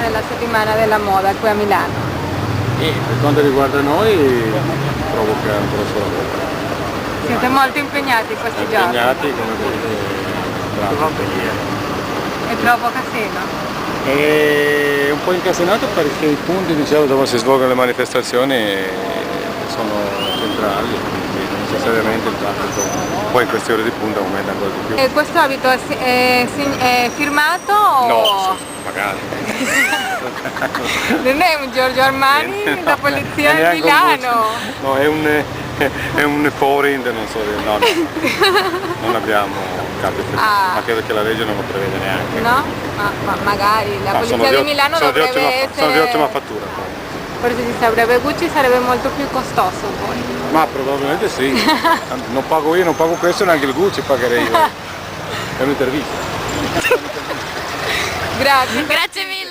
nella settimana della moda qui a Milano? E per quanto riguarda noi provoca un grosso lavoro. Siete molto impegnati in questi giorni? Impegnati come vedete, E provoca seno? è un po' incasenato perché i punti dove si svolgono le manifestazioni sono centrali, quindi necessariamente il traffico poi in queste ore di punta aumenta ancora di più. E questo abito è firmato o? No, magari. Non è un Giorgio Armani da polizia di Neanche un Milano? No, è un foreign, non so, no, non abbiamo capi effettivi, ma credo che la legge non lo prevede neanche. No? Ma magari la polizia di Milano dovrebbe essere... Sono di ottima fattura. Forse se avrebbe Gucci sarebbe molto più costoso poi. Ma probabilmente sì. Non pago io, non pago questo, neanche il Gucci pagherei io. È un'intervista. Grazie. Grazie mille.